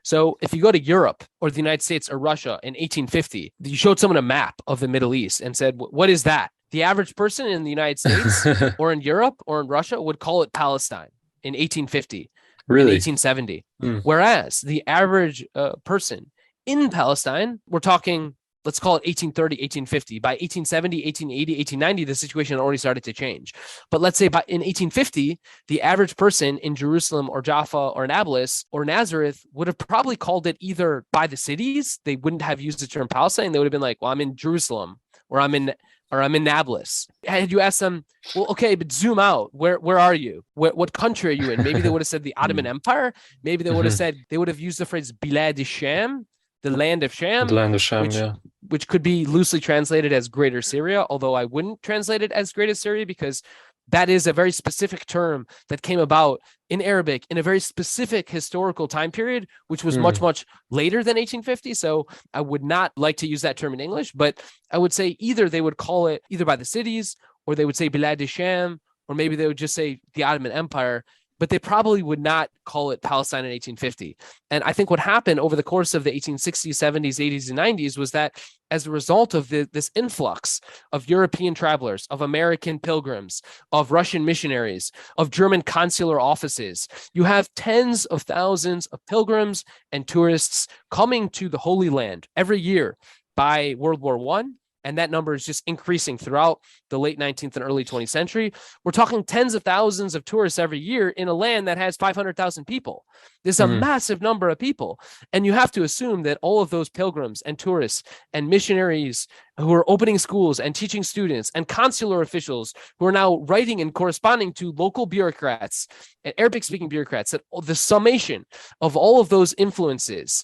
So if you go to Europe or the United States or Russia in 1850, you showed someone a map of the Middle East and said, what is that? The average person in the United States or in Europe or in Russia would call it Palestine in 1850, in Really? 1870. Mm. Whereas the average person in Palestine, we're talking, let's call it 1830, 1850. By 1870, 1880, 1890, the situation had already started to change. But let's say in 1850, the average person in Jerusalem or Jaffa or Nablus or Nazareth would have probably called it either by the cities. They wouldn't have used the term Palestine. They would have been like, well, I'm in Jerusalem or I'm in Nablus. Had you asked them, well, okay, but zoom out. Where are you? What country are you in? Maybe they would have said the Ottoman Mm. Empire. Maybe they would have Hmm. said, they would have used the phrase Bilad Sham, the land of The Sham, land of Sham, which yeah. which could be loosely translated as Greater Syria, although I wouldn't translate it as Greater Syria because that is a very specific term that came about in Arabic in a very specific historical time period, which was much, Mm. much later than 1850. So I would not like to use that term in English, but I would say either they would call it either by the cities or they would say Bilad Sham, or maybe they would just say the Ottoman Empire, but they probably would not call it Palestine in 1850. And I think what happened over the course of the 1860s, 70s, 80s, and 90s was that as a result of this influx of European travelers, of American pilgrims, of Russian missionaries, of German consular offices, you have tens of thousands of pilgrims and tourists coming to the Holy Land every year by World War I. And that number is just increasing throughout the late 19th and early 20th century. We're talking tens of thousands of tourists every year in a land that has 500,000 people. There's a Mm. massive number of people. And you have to assume that all of those pilgrims and tourists and missionaries who are opening schools and teaching students and consular officials who are now writing and corresponding to local bureaucrats and Arabic speaking bureaucrats, that the summation of all of those influences,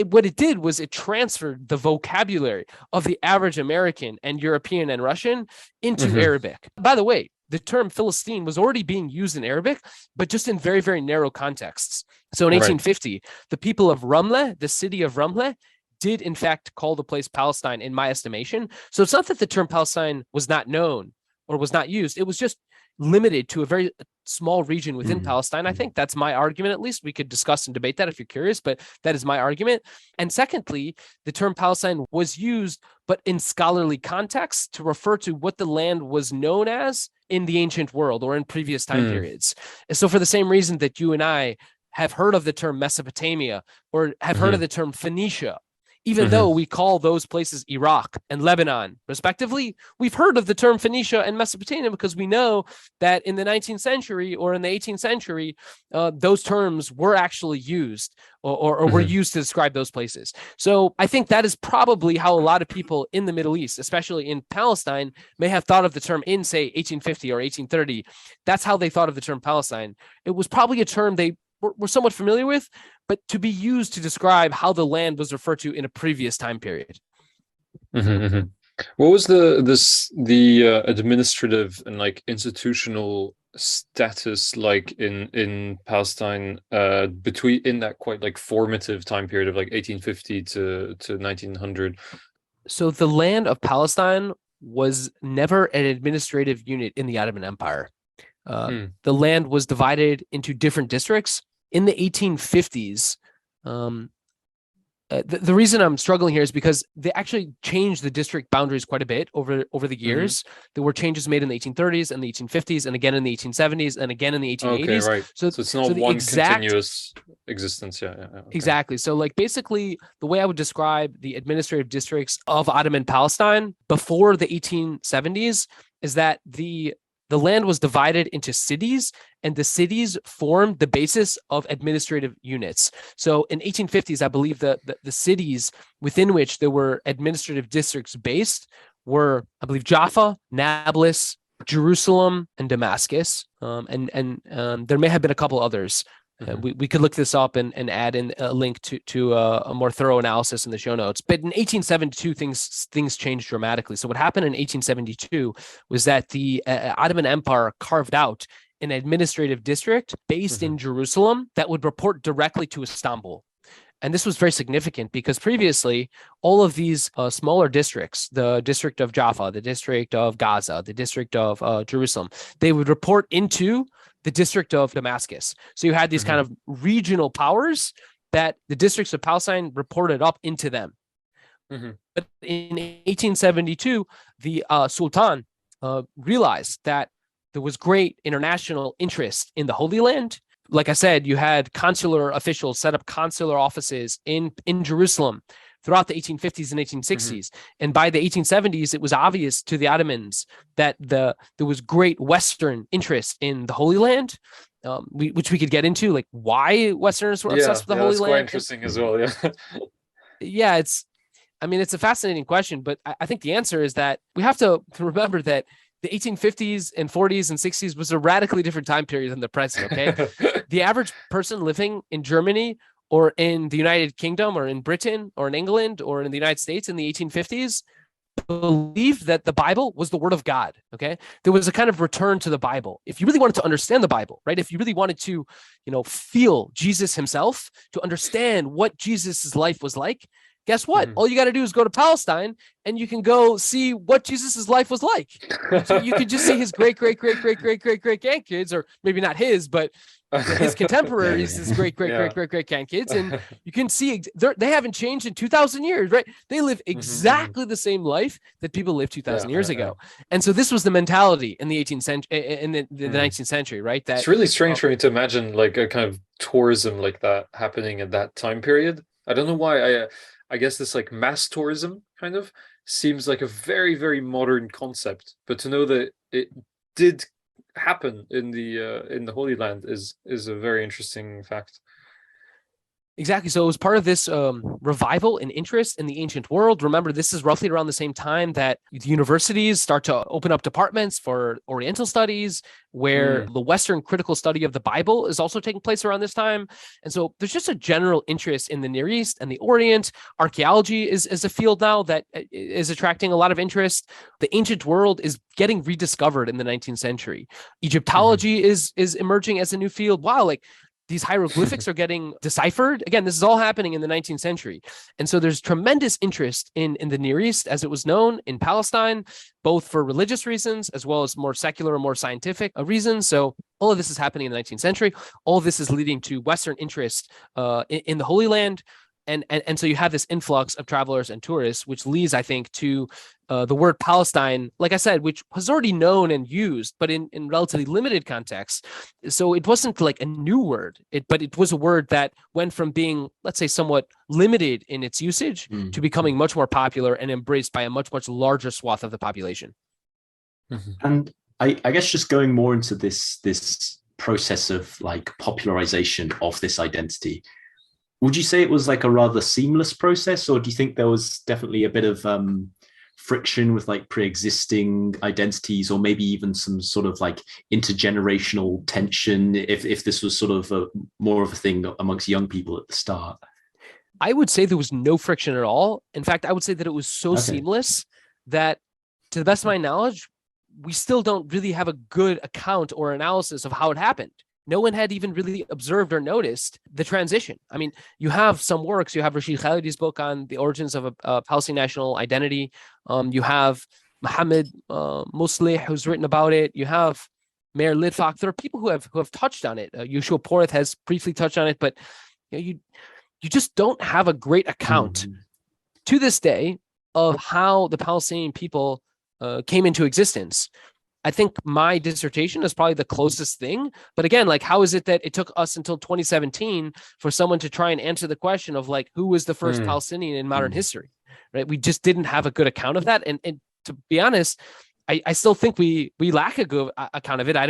what it did was it transferred the vocabulary of the average American and European and Russian into Hmm. Arabic. By the way, the term Philistine was already being used in Arabic, but just in very, very narrow contexts. So in Right. 1850, the people of Ramleh, the city of Ramleh, did in fact call the place Palestine, in my estimation. So it's not that the term Palestine was not known or was not used. It was just limited to a very small region within Mm. Palestine. I Mm. think that's my argument, at least. We could discuss and debate that if you're curious, but that is my argument. And secondly, the term Palestine was used, but in scholarly contexts to refer to what the land was known as in the ancient world or in previous time Mm. periods. And so for the same reason that you and I have heard of the term Mesopotamia or have heard of Hmm. the term Phoenicia, even Hmm. though we call those places Iraq and Lebanon, respectively, we've heard of the term Phoenicia and Mesopotamia because we know that in the 19th century or in the 18th century, those terms were actually used or were Hmm. used to describe those places. So I think that is probably how a lot of people in the Middle East, especially in Palestine, may have thought of the term in, say, 1850 or 1830. That's how they thought of the term Palestine. It was probably a term they were somewhat familiar with, but to be used to describe how the land was referred to in a previous time period. Hmm. Hmm. What was the administrative and like institutional status like in Palestine between in that quite like formative time period of like 1850 to 1900? So the land of Palestine was never an administrative unit in the Ottoman Empire. Mm. The land was divided into different districts. In the 1850s, um, the reason I'm struggling here is because they actually changed the district boundaries quite a bit over the Hmm. years. There were changes made in the 1830s and the 1850s, and again in the 1870s, and again in the Okay, 1880s. right. So, So it's so not the one exact continuous existence. Yeah, yeah, yeah. Okay. exactly. So, like, basically, the way I would describe the administrative districts of Ottoman Palestine before the 1870s is that the land was divided into cities, and the cities formed the basis of administrative units. So, in 1850s, I believe the cities within which there were administrative districts based were, I believe, Jaffa, Nablus, Jerusalem, and Damascus. And there may have been a couple others. Hmm. We could look this up and add in a link to a more thorough analysis in the show notes. But in 1872, things changed dramatically. So what happened in 1872 was that the Ottoman Empire carved out an administrative district based Hmm. in Jerusalem that would report directly to Istanbul. And this was very significant because previously, all of these smaller districts, the district of Jaffa, the district of Gaza, the district of Jerusalem, they would report into the district of Damascus. So you had these kind Hmm. of regional powers, that the districts of Palestine reported up into them. But in 1872, the Sultan realized that there was great international interest in the Holy Land. Like I said, you had consular officials set up consular offices in Jerusalem throughout the 1850s and 1860s. And by the 1870s, it was obvious to the Ottomans that there was great Western interest in the Holy Land, which we could get into, like why Westerners were obsessed with the Holy Land. Quite interesting as well. Yeah, it's a fascinating question, but I think the answer is that we have to remember that the 1850s and 40s and 60s was a radically different time period than the present, okay? The average person living in Germany or in the United Kingdom or in Britain or in England or in the United States in the 1850s believed that the Bible was the word of God, okay? There was a kind of return to the Bible. If you really wanted to understand the Bible, right? If you really wanted to, feel Jesus himself, to understand what Jesus's life was like, guess what? All you got to do is go to Palestine and you can go see what Jesus's life was like. So you could just see his great grandkids, or maybe not his, but his contemporaries, his great grandkids. And you can see they haven't changed in 2,000 years, right? They live exactly the same life that people lived 2,000 years ago. And so this was the mentality in the 18th century, in the 19th century, right? That it's really strange for me to imagine like a kind of tourism like that happening at that time period. I don't know why. I guess this like mass tourism kind of seems like a very, very modern concept, but to know that it did happen in the Holy Land is a very interesting fact. Exactly. So it was part of this revival and interest in the ancient world. Remember, this is roughly around the same time that the universities start to open up departments for Oriental studies, where the Western critical study of the Bible is also taking place around this time. And so there's just a general interest in the Near East and the Orient. Archaeology is a field now that is attracting a lot of interest. The ancient world is getting rediscovered in the 19th century. Egyptology is emerging as a new field. Wow, like these hieroglyphics are getting deciphered. Again, this is all happening in the 19th century. And so there's tremendous interest in the Near East, as it was known, in Palestine, both for religious reasons as well as more secular and more scientific reasons. So all of this is happening in the 19th century. All of this is leading to Western interest in the Holy Land. And so you have this influx of travelers and tourists, which leads, I think, to the word Palestine, like I said, which was already known and used, but in relatively limited context. So it wasn't like a new word, but it was a word that went from being, let's say, somewhat limited in its usage to becoming much more popular and embraced by a much, much larger swath of the population. And I guess just going more into this process of like popularization of this identity, would you say it was like a rather seamless process, or do you think there was definitely a bit of friction with like pre-existing identities, or maybe even some sort of like intergenerational tension if this was sort of more of a thing amongst young people at the start? I would say there was no friction at all. In fact, I would say that it was so seamless that, to the best of my knowledge, we still don't really have a good account or analysis of how it happened. No one had even really observed or noticed the transition. I mean, you have some works. You have Rashid Khalidi's book on the origins of a Palestinian national identity. You have Mohammed Muslih, who's written about it. You have Mayor Lidfak. There are people who have touched on it. Yeshua Porth has briefly touched on it, but you just don't have a great account to this day of how the Palestinian people came into existence. I think my dissertation is probably the closest thing. But again, like, how is it that it took us until 2017 for someone to try and answer the question of like, who was the first Palestinian in modern history, right? We just didn't have a good account of that. And to be honest, I still think we lack a good account of it. I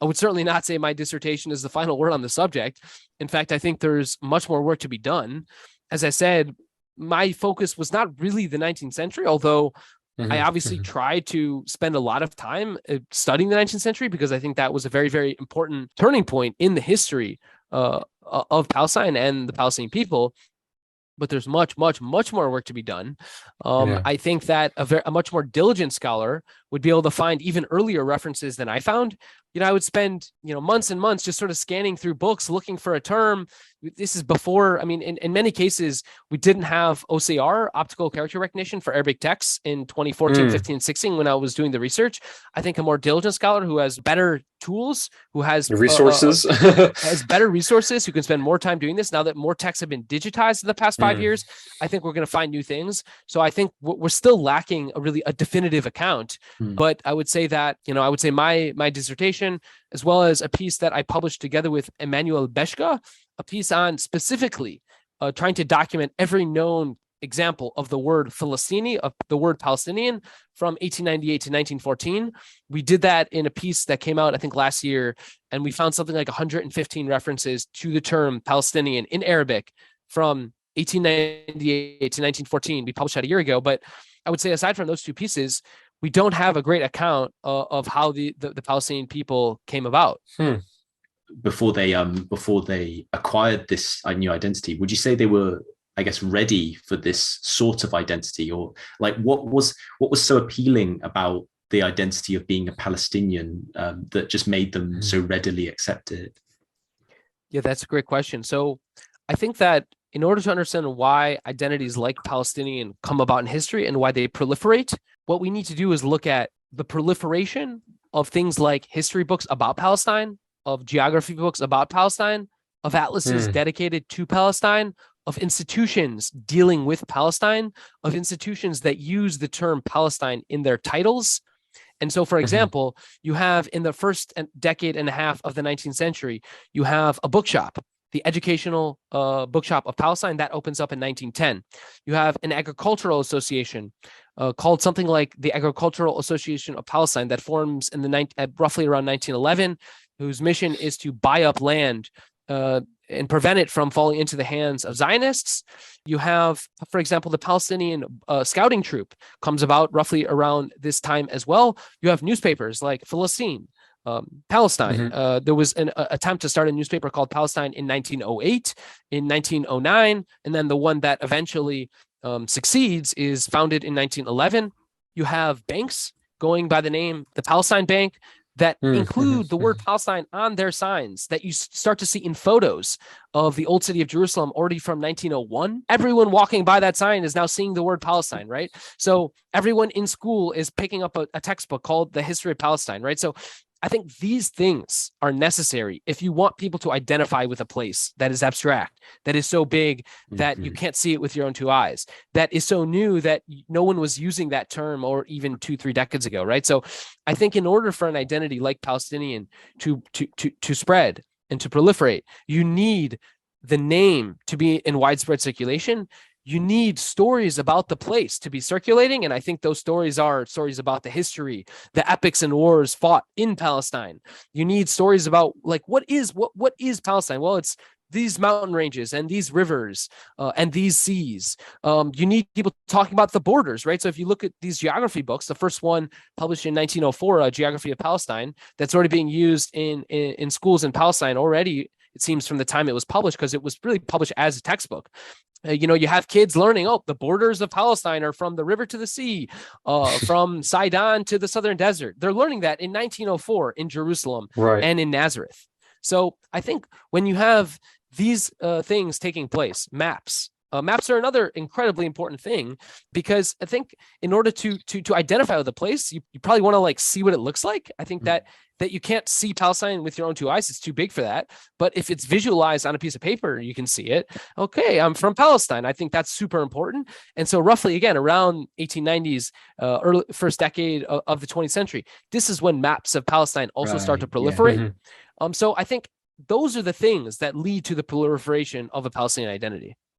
would certainly not say my dissertation is the final word on the subject. In fact, I think there's much more work to be done. As I said, my focus was not really the 19th century, although I obviously tried to spend a lot of time studying the 19th century, because I think that was a very, very important turning point in the history of Palestine and the Palestinian people. But there's much, much, much more work to be done. I think that a much more diligent scholar would be able to find even earlier references than I found. I would spend, months and months just sort of scanning through books, looking for a term. This is before, in many cases, we didn't have OCR, optical character recognition, for Arabic texts in 2014, 15, 16, when I was doing the research. I think a more diligent scholar who has better tools, who has resources, has better resources, who can spend more time doing this. Now that more texts have been digitized in the past 5 years, I think we're going to find new things. So I think we're still lacking a definitive account. But I would say that, my dissertation, as well as a piece that I published together with Emmanuel Beshka, a piece on specifically trying to document every known example of the word Philistini, of the word Palestinian, from 1898 to 1914. We did that in a piece that came out, I think, last year, and we found something like 115 references to the term Palestinian in Arabic from 1898 to 1914. We published that a year ago, but I would say aside from those two pieces, we don't have a great account of how the Palestinian people came about. Before they acquired this new identity, would you say they were, I guess, ready for this sort of identity? Or like what was so appealing about the identity of being a Palestinian that just made them so readily accept it? Yeah, that's a great question. So I think that in order to understand why identities like Palestinian come about in history and why they proliferate, what we need to do is look at the proliferation of things like history books about Palestine, of geography books about Palestine, of atlases dedicated to Palestine, of institutions dealing with Palestine, of institutions that use the term Palestine in their titles. And so, for example, you have in the first decade and a half of the 19th century, you have a bookshop, the Educational Bookshop of Palestine, that opens up in 1910. You have an agricultural association called something like the Agricultural Association of Palestine that forms in roughly around 1911, whose mission is to buy up land and prevent it from falling into the hands of Zionists. You have, for example, the Palestinian scouting troop comes about roughly around this time as well. You have newspapers like Palestine, Palestine. There was an attempt to start a newspaper called Palestine in 1908, in 1909, and then the one that eventually succeeds is founded in 1911. You have banks going by the name the Palestine Bank that include the word Palestine on their signs that you start to see in photos of the old city of Jerusalem already from 1901. Everyone walking by that sign is now seeing the word Palestine, right? So everyone in school is picking up a textbook called The History of Palestine, right? So I think these things are necessary if you want people to identify with a place that is abstract, that is so big that you can't see it with your own two eyes, that is so new that no one was using that term or even 2-3 decades ago, right? So I think in order for an identity like Palestinian to spread and to proliferate, you need the name to be in widespread circulation. You need stories about the place to be circulating. And I think those stories are stories about the history, the epics and wars fought in Palestine. You need stories about like, what is Palestine? Well, it's these mountain ranges and these rivers and these seas. You need people talking about the borders, right? So if you look at these geography books, the first one published in 1904, a Geography of Palestine, that's already being used in schools in Palestine already, it seems, from the time it was published, because it was really published as a textbook. You have kids learning, the borders of Palestine are from the river to the sea, from Sidon to the southern desert. They're learning that in 1904 in Jerusalem and in Nazareth. So I think when you have these things taking place, maps are another incredibly important thing, because I think in order to identify with the place, you probably want to like see what it looks like. I think that you can't see Palestine with your own two eyes. It's too big for that. But if it's visualized on a piece of paper, you can see it. Okay, I'm from Palestine. I think that's super important. And so roughly, again, around 1890s, early first decade of the 20th century, this is when maps of Palestine also start to proliferate. So I think those are the things that lead to the proliferation of a Palestinian identity.